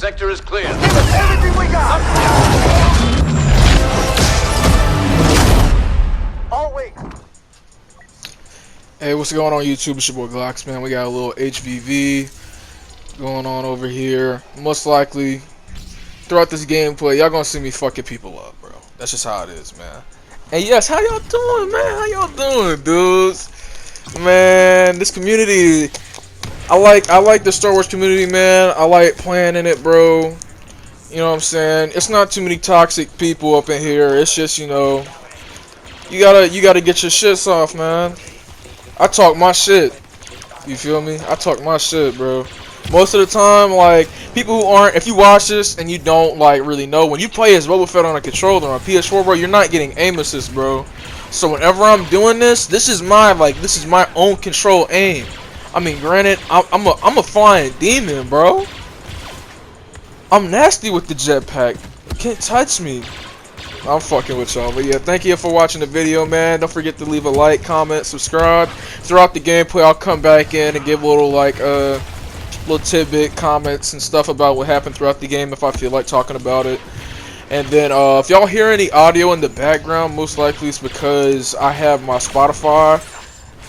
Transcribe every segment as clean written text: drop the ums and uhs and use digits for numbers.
sector is clear. Give us everything we got! All wait. Hey, what's going on YouTube? It's your boy Glocks, man. We got a little HVV going on over here. Most likely, throughout this gameplay, y'all gonna see me fucking people up, bro. That's just how it is, man. And yes, how y'all doing, man? How y'all doing, dudes? Man, this community, I like the Star Wars community, man. I like playing in it, bro. You know what I'm saying? It's not too many toxic people up in here. It's just, you know, you gotta get your shits off, man. I talk my shit. You feel me? I talk my shit, bro. Most of the time, like, people who aren't, if you watch this and you don't, like, really know, when you play as Boba Fett on a controller on PS4, bro, you're not getting aim assist, bro. So whenever I'm doing this, this is my own control aim. I mean, granted, I'm a flying demon, bro. I'm nasty with the jetpack. You can't touch me. I'm fucking with y'all, but yeah, thank you for watching the video, man. Don't forget to leave a like, comment, subscribe. Throughout the gameplay, I'll come back in and give a little, like, little tidbit comments and stuff about what happened throughout the game if I feel like talking about it. And then, if y'all hear any audio in the background, most likely it's because I have my Spotify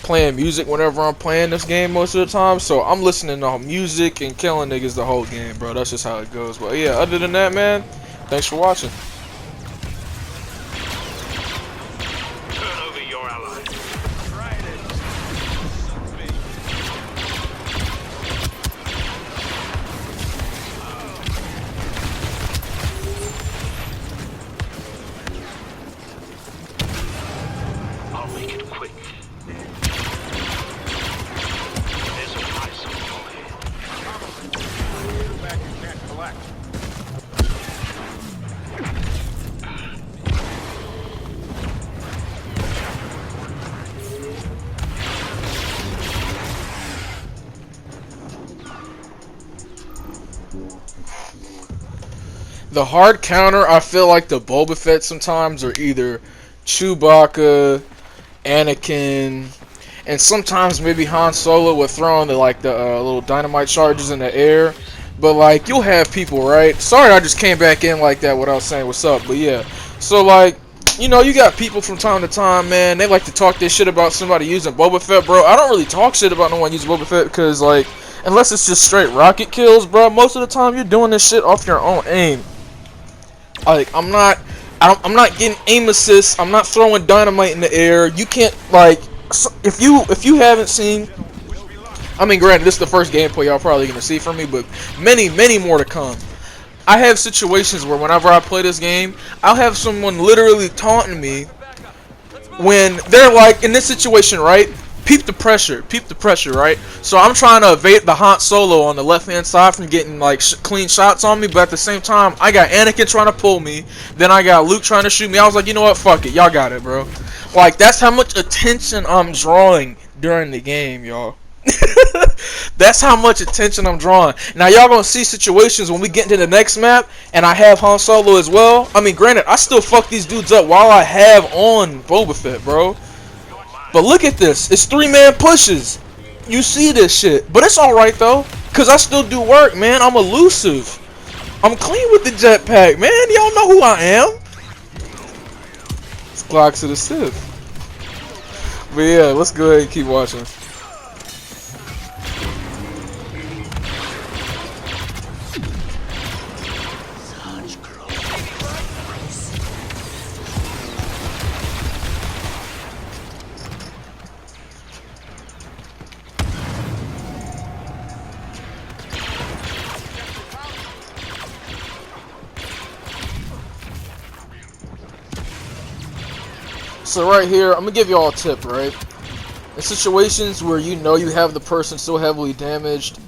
playing music whenever I'm playing this game most of the time. So I'm listening to music and killing niggas the whole game, bro. That's just how it goes. But yeah, other than that, man, thanks for watching. The hard counter, I feel like the Boba Fett sometimes are either Chewbacca, Anakin, and sometimes maybe Han Solo with throwing the little dynamite charges in the air. But like, you'll have people, right? Sorry, I just came back in like that without saying what's up. But yeah, so like, you know, you got people from time to time, man. They like to talk this shit about somebody using Boba Fett, bro. I don't really talk shit about no one using Boba Fett because, like, unless it's just straight rocket kills, bro. Most of the time, you're doing this shit off your own aim. Like, I'm not getting aim assists. I'm not throwing dynamite in the air. You can't, like, if you haven't seen, I mean, granted, this is the first gameplay y'all probably gonna see from me, but many more to come. I have situations where whenever I play this game, I'll have someone literally taunting me when they're like in this situation, right? Peep the pressure, right? So I'm trying to evade the Han Solo on the left-hand side from getting, like, clean shots on me, but at the same time, I got Anakin trying to pull me, then I got Luke trying to shoot me. I was like, you know what, fuck it, y'all got it, bro. Like, that's how much attention I'm drawing during the game, y'all. That's how much attention I'm drawing. Now, y'all gonna see situations when we get into the next map, and I have Han Solo as well. I mean, granted, I still fuck these dudes up while I have on Boba Fett, bro. But look at this. It's 3-man pushes. You see this shit. But it's alright, though. Because I still do work, man. I'm elusive. I'm clean with the jetpack, man. Y'all know who I am. It's Glocks of the Sith. But yeah, let's go ahead and keep watching. So right here, I'm gonna give y'all a tip, right? In situations where you know you have the person so heavily damaged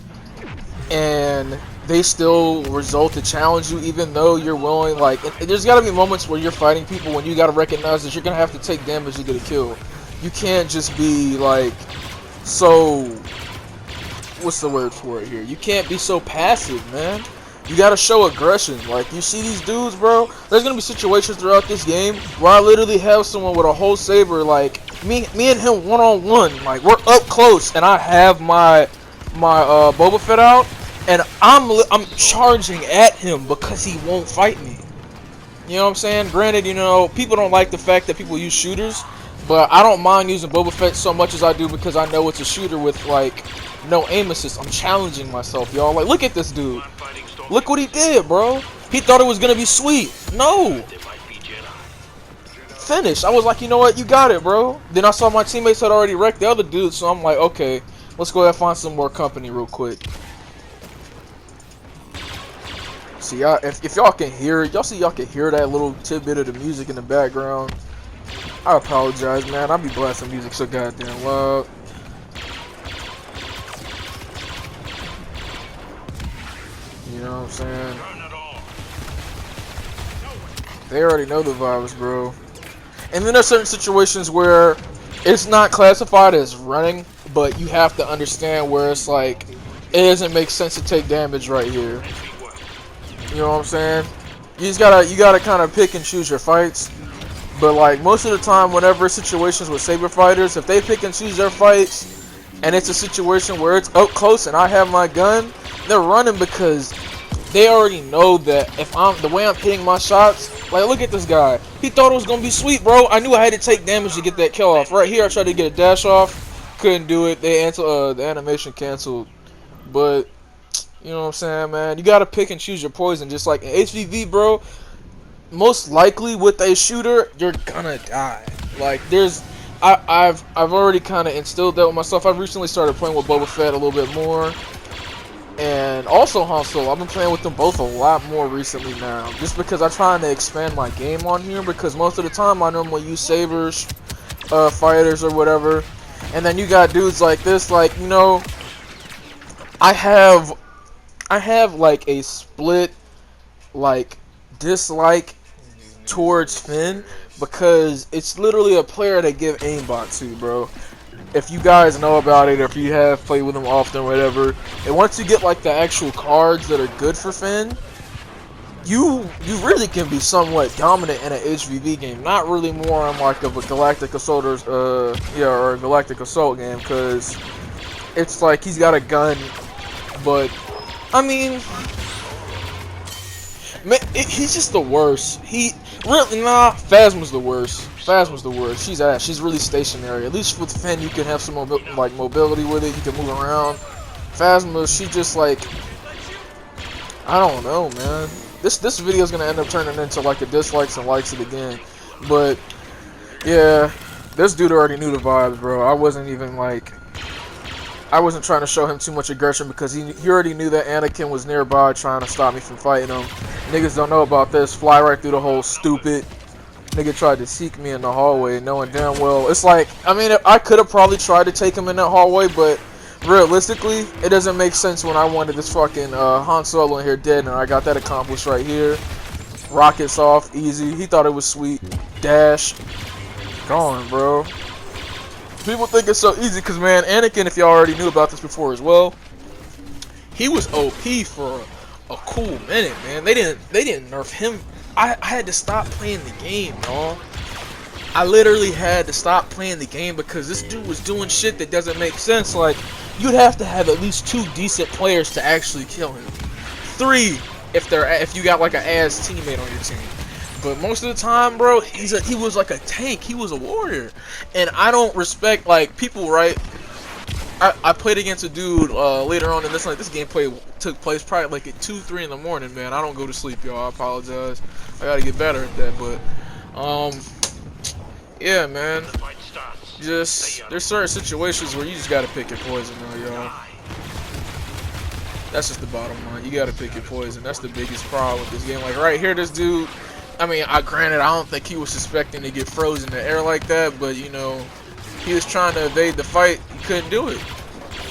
and they still result to challenge you even though you're willing, like, there's gotta be moments where you're fighting people when you gotta recognize that you're gonna have to take damage to get a kill. You can't just be like, so, what's the word for it here? You can't be so passive, man. You gotta show aggression. Like, you see these dudes, bro? There's gonna be situations throughout this game where I literally have someone with a whole saber, like, me and him one-on-one. Like, we're up close, and I have my Boba Fett out, and I'm charging at him because he won't fight me. You know what I'm saying? Granted, you know, people don't like the fact that people use shooters, but I don't mind using Boba Fett so much as I do because I know it's a shooter with like no aim assist. I'm challenging myself, y'all. Like, look at this dude. Look what he did, bro. He thought it was gonna be sweet. No. Finish. I was like, you know what? You got it, bro. Then I saw my teammates had already wrecked the other dude, so I'm like, okay, let's go ahead and find some more company real quick. See, y'all, if y'all can hear it, y'all see y'all can hear that little tidbit of the music in the background. I apologize, man. I be blasting music so goddamn loud. You know what I'm saying? They already know the vibes, bro. And then there's certain situations where it's not classified as running, but you have to understand where it's like it doesn't make sense to take damage right here. You know what I'm saying? You gotta kind of pick and choose your fights. But like most of the time, whenever situations with saber fighters, if they pick and choose their fights, and it's a situation where it's up close and I have my gun, they're running because they already know that if the way I'm hitting my shots, like look at this guy. He thought it was gonna be sweet, bro. I knew I had to take damage to get that kill off. Right here, I tried to get a dash off, couldn't do it. The animation canceled. But you know what I'm saying, man? You gotta pick and choose your poison. Just like in HVV, bro. Most likely with a shooter, you're gonna die. Like I've already kind of instilled that with myself. I've recently started playing with Boba Fett a little bit more. And also Han Solo. I've been playing with them both a lot more recently now. Just because I'm trying to expand my game on here. Because most of the time I normally use sabers, fighters or whatever. And then you got dudes like this. Like, you know, I have like a split like dislike towards Finn. Because it's literally a player to give aimbot to, bro. If you guys know about it, or if you have played with them often or whatever, and once you get like the actual cards that are good for Finn, you really can be somewhat dominant in an HVV game. Not really more on like of a Galactic Assault or a Galactic Assault game, because it's like he's got a gun, but I mean, man, he's just the worst. Phasma's the worst. Phasma's the worst. She's ass. She's really stationary. At least with Finn, you can have some mobility with it. You can move around. Phasma, she just like, I don't know, man. This video is gonna end up turning into like a dislikes and likes it again. But yeah, this dude already knew the vibes, bro. I wasn't trying to show him too much aggression because he already knew that Anakin was nearby trying to stop me from fighting him. Niggas don't know about this. Fly right through the hole, stupid. Nigga tried to seek me in the hallway, knowing damn well. It's like, I mean, I could have probably tried to take him in that hallway, but realistically, it doesn't make sense when I wanted this fucking Han Solo in here dead, and I got that accomplished right here. Rockets off, easy. He thought it was sweet. Dash. Gone, bro. People think it's so easy because, man, Anakin, if y'all already knew about this before as well, he was OP for a cool minute, man. They didn't nerf him. I had to stop playing the game, y'all. I literally had to stop playing the game because this dude was doing shit that doesn't make sense. Like, you'd have to have at least 2 decent players to actually kill him. 3 if you got like an ass teammate on your team. But most of the time, bro, he was like a tank. He was a warrior. And I don't respect, like, people, right? I played against a dude later on in this gameplay took place probably like at 2, 3 in the morning, man. I don't go to sleep, y'all. I apologize. I gotta get better at that, but yeah, man. Just there's certain situations where you just gotta pick your poison, though, y'all. That's just the bottom line. You gotta pick your poison. That's the biggest problem with this game. Like right here, this dude. I mean, granted, I don't think he was suspecting to get frozen in the air like that, but you know, he was trying to evade the fight. He couldn't do it.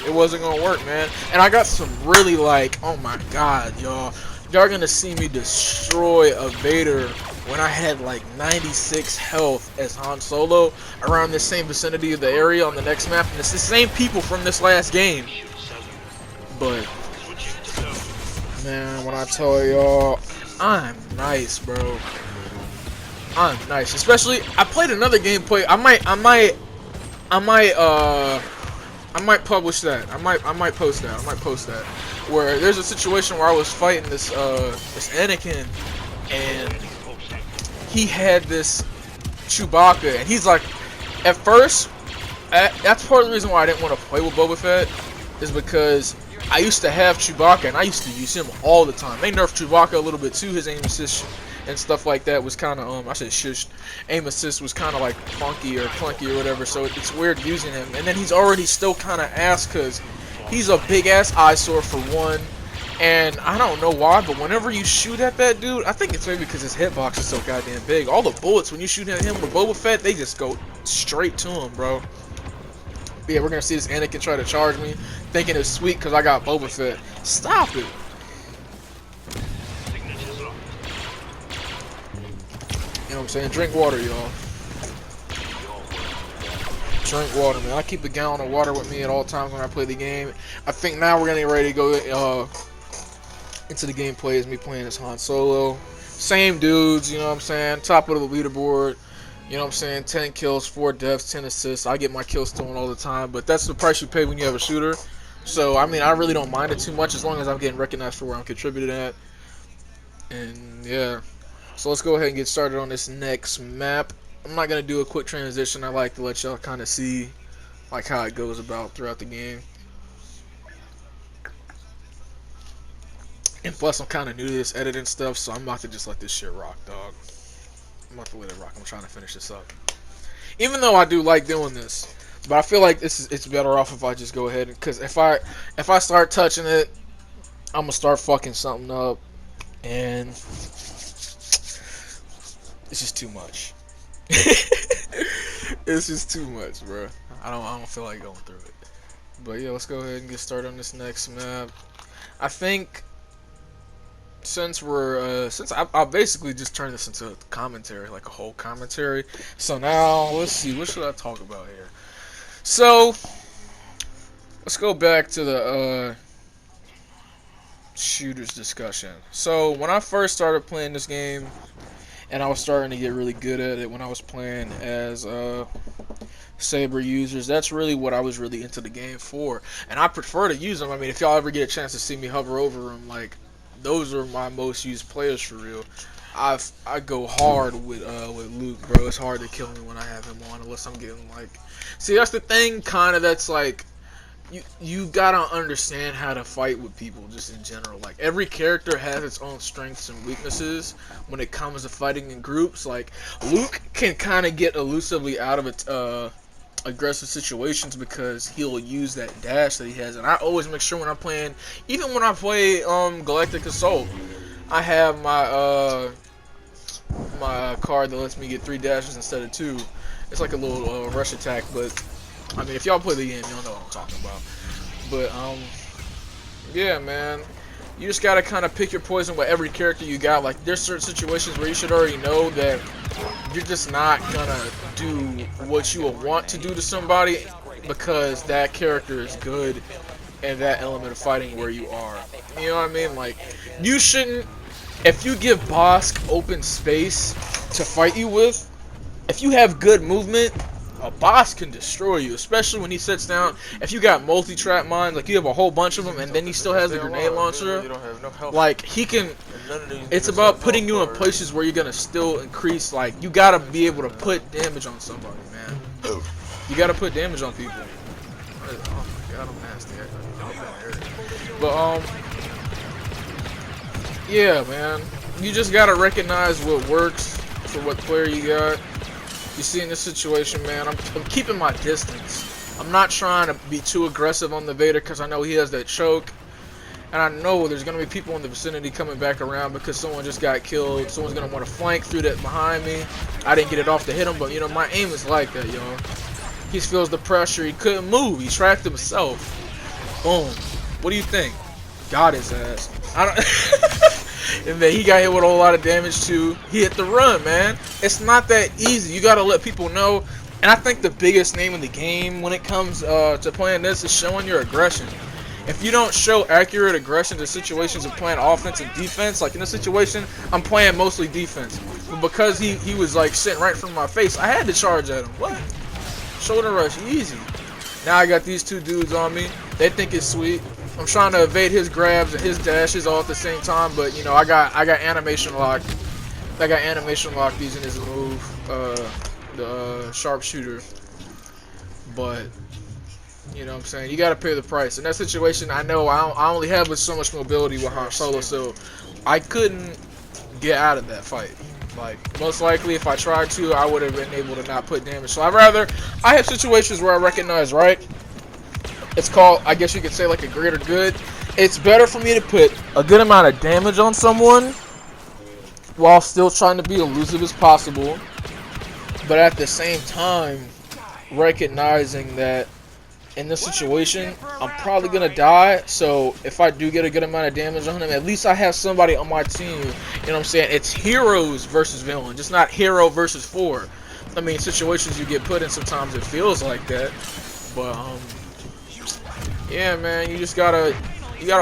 It wasn't gonna work, man. And I got some really like, oh my god, y'all gonna see me destroy a Vader when I had like 96 health as Han Solo around the same vicinity of the area on the next map, and it's the same people from this last game. But man, when I tell y'all, I'm nice, bro. I'm nice. Especially, I played another gameplay. I might I might publish that. I might post that. I might post that. Where there's a situation where I was fighting this Anakin, and he had this Chewbacca, and he's like, at first, that's part of the reason why I didn't want to play with Boba Fett, is because I used to have Chewbacca, and I used to use him all the time. They nerfed Chewbacca a little bit too. His aim assist and stuff like that was kind of, I said shush, aim assist was kind of like funky or clunky or whatever, so it's weird using him. And then he's already still kind of ass, because he's a big-ass eyesore for one, and I don't know why, but whenever you shoot at that dude, I think it's maybe because his hitbox is so goddamn big. All the bullets, when you shoot at him with Boba Fett, they just go straight to him, bro. Yeah, we're gonna see this Anakin try to charge me, thinking it's sweet because I got Boba Fett. Stop it. You know what I'm saying? Drink water, y'all. Drink water, man. I keep a gallon of water with me at all times when I play the game. I think now we're getting ready to go into the gameplay as me playing as Han Solo. Same dudes, you know what I'm saying? Top of the leaderboard. You know what I'm saying? 10 kills, 4 deaths, 10 assists. I get my kills stolen all the time, but that's the price you pay when you have a shooter. So, I mean, I really don't mind it too much as long as I'm getting recognized for where I'm contributing at. And, yeah. So, let's go ahead and get started on this next map. I'm not going to do a quick transition. I like to let y'all kind of see, like, how it goes about throughout the game. And plus, I'm kind of new to this editing stuff, so I'm about to just let this shit rock, dog. I'm about to let it rock. I'm trying to finish this up. Even though I do like doing this, but I feel like it's better off if I just go ahead, because if I start touching it, I'm gonna start fucking something up, and it's just too much. It's just too much, bro. I don't feel like going through it. But yeah, let's go ahead and get started on this next map. I think since I basically just turned this into a commentary, like a whole commentary. So now let's see, what should I talk about here? So let's go back to the shooters discussion. So when I first started playing this game, and I was starting to get really good at it when I was playing as Saber users, that's really what I was really into the game for, and I prefer to use them. I mean, if y'all ever get a chance to see me hover over them, like, those are my most used players for real. I go hard with Luke, bro. It's hard to kill me when I have him on, unless I'm getting like, see, that's the thing, kind of, that's like, you gotta understand how to fight with people just in general. Like, every character has its own strengths and weaknesses when it comes to fighting in groups. Like, Luke can kind of get elusively out of it aggressive situations because he'll use that dash that he has, and I always make sure when I'm playing, even when I play Galactic Assault, I have my my card that lets me get 3 dashes instead of 2. It's like a little rush attack, but I mean, if y'all play the game, y'all know what I'm talking about. But yeah, man, you just gotta kind of pick your poison with every character you got. Like, there's certain situations where you should already know that you're just not gonna do what you would want to do to somebody because that character is good in that element of fighting where you are. You know what I mean? Like, you shouldn't, if you give Bosk open space to fight you with, if you have good movement, a boss can destroy you, especially when he sits down. If you got multi-trap mines, like you have a whole bunch of them, and then he still has the grenade launcher, like, he can, it's about putting you in places where you're gonna still increase, like, you gotta be able to put damage on somebody, man. You gotta put damage on people. Oh my god, I'm nasty. But yeah, man, you just gotta recognize what works for what player you got. You see, in this situation, man, I'm keeping my distance. I'm not trying to be too aggressive on the Vader because I know he has that choke. And I know there's going to be people in the vicinity coming back around because someone just got killed. Someone's going to want to flank through that behind me. I didn't get it off to hit him, but, you know, my aim is like that, y'all. He feels the pressure. He couldn't move. He tracked himself. Boom. What do you think? Got his ass. I don't... And then he got hit with a whole lot of damage too. He hit the run, man. It's not that easy. You gotta let people know. And I think the biggest name in the game when it comes to playing this is showing your aggression. If you don't show accurate aggression to situations of playing offense and defense, like in this situation, I'm playing mostly defense. But because he was like sitting right in front of my face, I had to charge at him. What? Shoulder rush, easy. Now I got these two dudes on me. They think it's sweet. I'm trying to evade his grabs and his dashes all at the same time, but you know I got animation lock. I got animation lock using his move, the sharpshooter. But you know what I'm saying, you gotta pay the price. In that situation, I know I only have so much mobility with Han Solo, so I couldn't get out of that fight. Like, most likely, if I tried to, I would have been able to not put damage. So I have situations where I recognize, right? It's called, I guess you could say, like a greater good. It's better for me to put a good amount of damage on someone while still trying to be elusive as possible, but at the same time, recognizing that in this situation, I'm probably going to die, so if I do get a good amount of damage on him, at least I have somebody on my team, you know what I'm saying? It's heroes versus villain, just not hero versus four. I mean, situations you get put in, sometimes it feels like that, but, yeah, man, you just gotta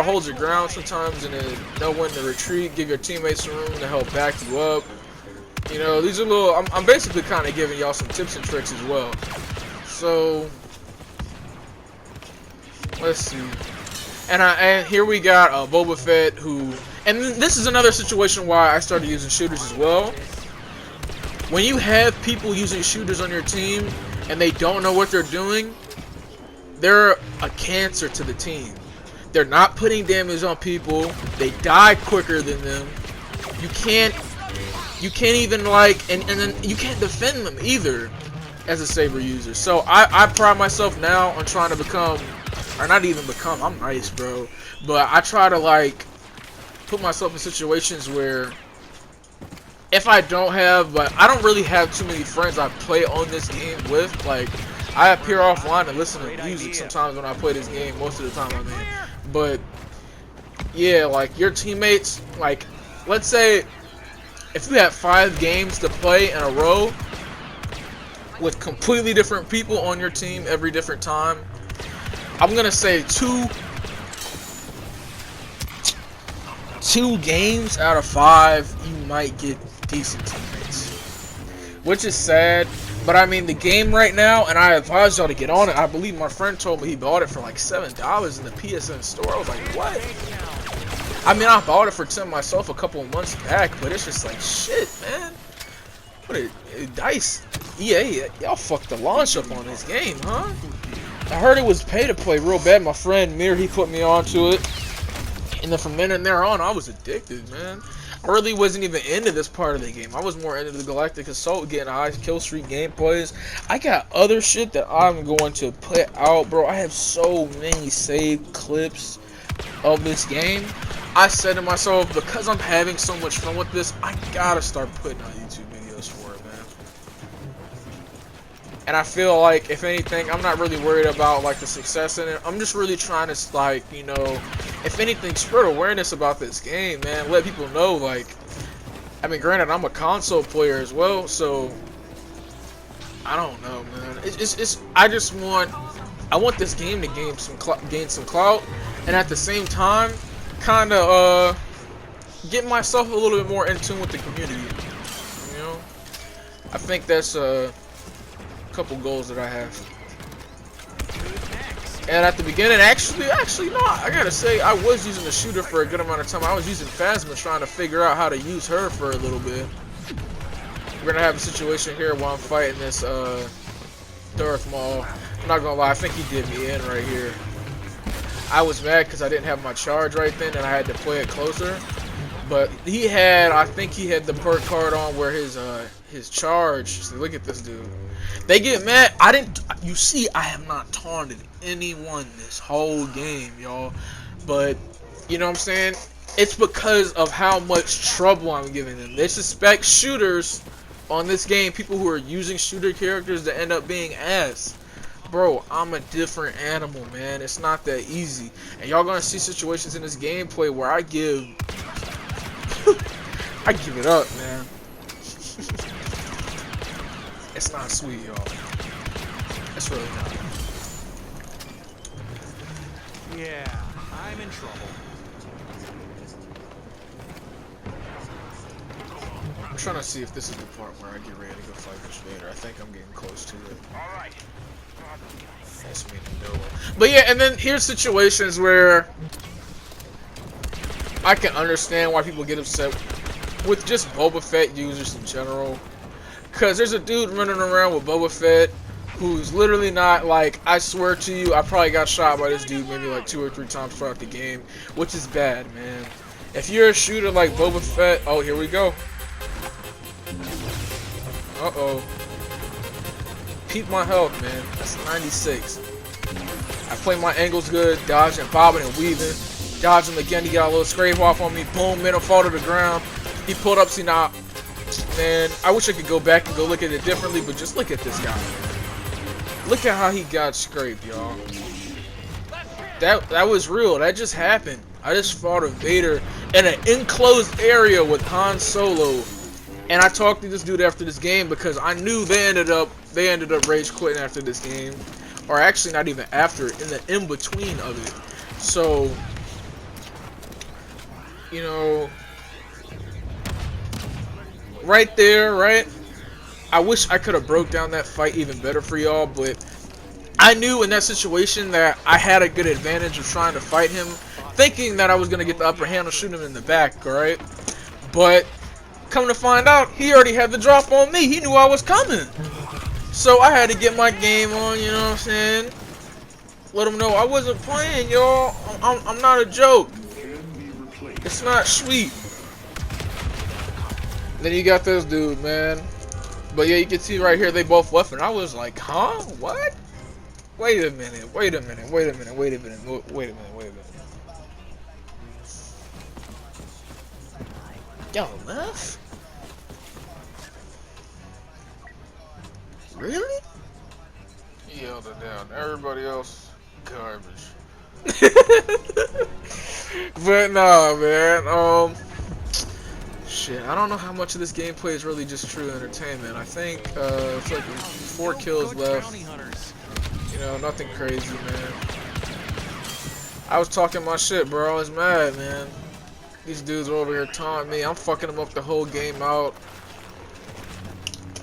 hold your ground sometimes and then know when to retreat, give your teammates some room to help back you up. You know, these are I'm basically kind of giving y'all some tips and tricks as well. So, let's see. And here we got Boba Fett, who, and this is another situation why I started using shooters as well. When you have people using shooters on your team and they don't know what they're doing, they're a cancer to the team. They're not putting damage on people. They die quicker than them. You can't even and then you can't defend them either as a saber user. So I pride myself now on trying to become, or not even become, I'm nice, bro, but I try to like put myself in situations where if I don't really have too many friends I play on this game with. Like, I appear offline and listen to music sometimes when I play this game, most of the time I mean. But yeah, like your teammates, like let's say if you have 5 games to play in a row with completely different people on your team every different time, I'm gonna say two games out of 5 you might get decent teammates, which is sad. But I mean, the game right now, and I advise y'all to get on it. I believe my friend told me he bought it for like $7 in the PSN store. I was like, what? I mean, I bought it for 10 myself a couple of months back, but it's just like, shit, man. What a DICE, EA, y'all fucked the launch up on this game, huh? I heard it was pay to play real bad. My friend Mir, he put me onto it, and then from then and there on, I was addicted, man. I really wasn't even into this part of the game. I was more into the Galactic Assault, getting high kill streak gameplays. I got other shit that I'm going to put out, bro. I have so many saved clips of this game. I said to myself, because I'm having so much fun with this, I gotta start putting out YouTube videos for it, man. And I feel like, if anything, I'm not really worried about like the success in it. I'm just really trying to, like, you know, if anything, spread awareness about this game, man. Let people know, like, I mean, granted, I'm a console player as well, so I don't know, man. I want this game to gain some clout, and at the same time, kind of get myself a little bit more in tune with the community. You know, I think that's a couple goals that I have. And at the beginning, actually, no, I gotta say, I was using the shooter for a good amount of time. I was using Phasma, trying to figure out how to use her for a little bit. We're gonna have a situation here while I'm fighting this Darth Maul. I'm not gonna lie, I think he did me in right here. I was mad because I didn't have my charge right then, and I had to play it closer. But I think he had the perk card on where his charge. So look at this dude. They get mad. You see, I have not taunted anyone this whole game, y'all. But you know what I'm saying? It's because of how much trouble I'm giving them. They suspect shooters on this game, people who are using shooter characters to end up being ass. Bro, I'm a different animal, man. It's not that easy. And y'all gonna see situations in this gameplay where I give it up, man. It's not sweet, y'all. It's really not. Yeah, I'm in trouble. I'm trying to see if this is the part where I get ready to go fight this Vader. I think I'm getting close to it. All right. That's me to know. But yeah, and then here's situations where I can understand why people get upset with just Boba Fett users in general. Because there's a dude running around with Boba Fett who's literally not, like, I swear to you, I probably got shot by this dude maybe like 2 or 3 times throughout the game, which is bad, man. If you're a shooter like Boba Fett, oh, here we go. Uh-oh. Peep my health, man. That's 96. I play my angles good, dodging, bobbing, and weaving. Dodging again, he got a little scrape off on me. Boom, made him fall to the ground. He pulled up, see now. Man, I wish I could go back and go look at it differently, but just look at this guy, man. Look at how he got scraped, y'all. That was real. That just happened. I just fought a Vader in an enclosed area with Han Solo. And I talked to this dude after this game because I knew they ended up rage quitting after this game. Or actually not even after, in the in-between of it. So, you know, right there, right? I wish I could have broke down that fight even better for y'all, but I knew in that situation that I had a good advantage of trying to fight him, thinking that I was going to get the upper hand or shoot him in the back, alright? But, come to find out, he already had the drop on me. He knew I was coming. So I had to get my game on, you know what I'm saying? Let him know I wasn't playing, y'all. I'm not a joke. It's not sweet. Then you got this dude, man. But yeah, you can see right here they both left, and I was like, huh? What? Wait a minute, wait a minute, wait a minute, wait a minute, wait a minute, wait a minute. Y'all left? Really? He held it down. Everybody else, garbage. But nah, man. Shit, I don't know how much of this gameplay is really just true entertainment. I think it's like 4 kills left. You know, nothing crazy, man. I was talking my shit, bro. I was mad, man. These dudes are over here taunting me. I'm fucking them up the whole game out.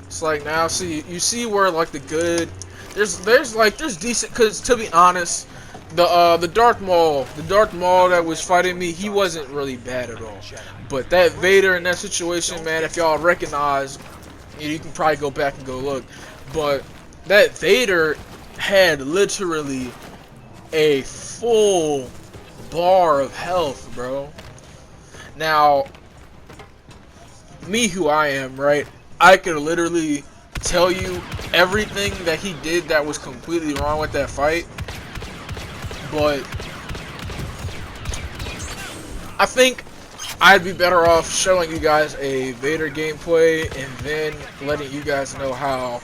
It's like now, see, you see where like the good, there's decent. Cause to be honest, the Darth Maul that was fighting me, he wasn't really bad at all. But that Vader in that situation, man, if y'all recognize, you can probably go back and go look. But that Vader had literally a full bar of health, bro. Now, me who I am, right? I could literally tell you everything that he did that was completely wrong with that fight. But I think I'd be better off showing you guys a Vader gameplay and then letting you guys know how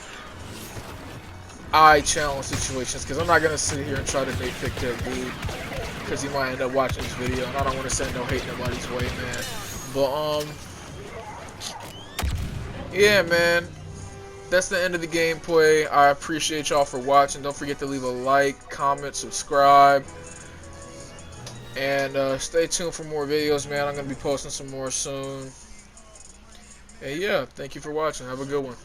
I challenge situations, because I'm not going to sit here and try to nitpick that dude, because he might end up watching this video, and I don't want to send no hate nobody's way, man. But, yeah, man, that's the end of the gameplay. I appreciate y'all for watching. Don't forget to leave a like, comment, subscribe, and stay tuned for more videos, man. I'm going to be posting some more soon. And yeah, thank you for watching. Have a good one.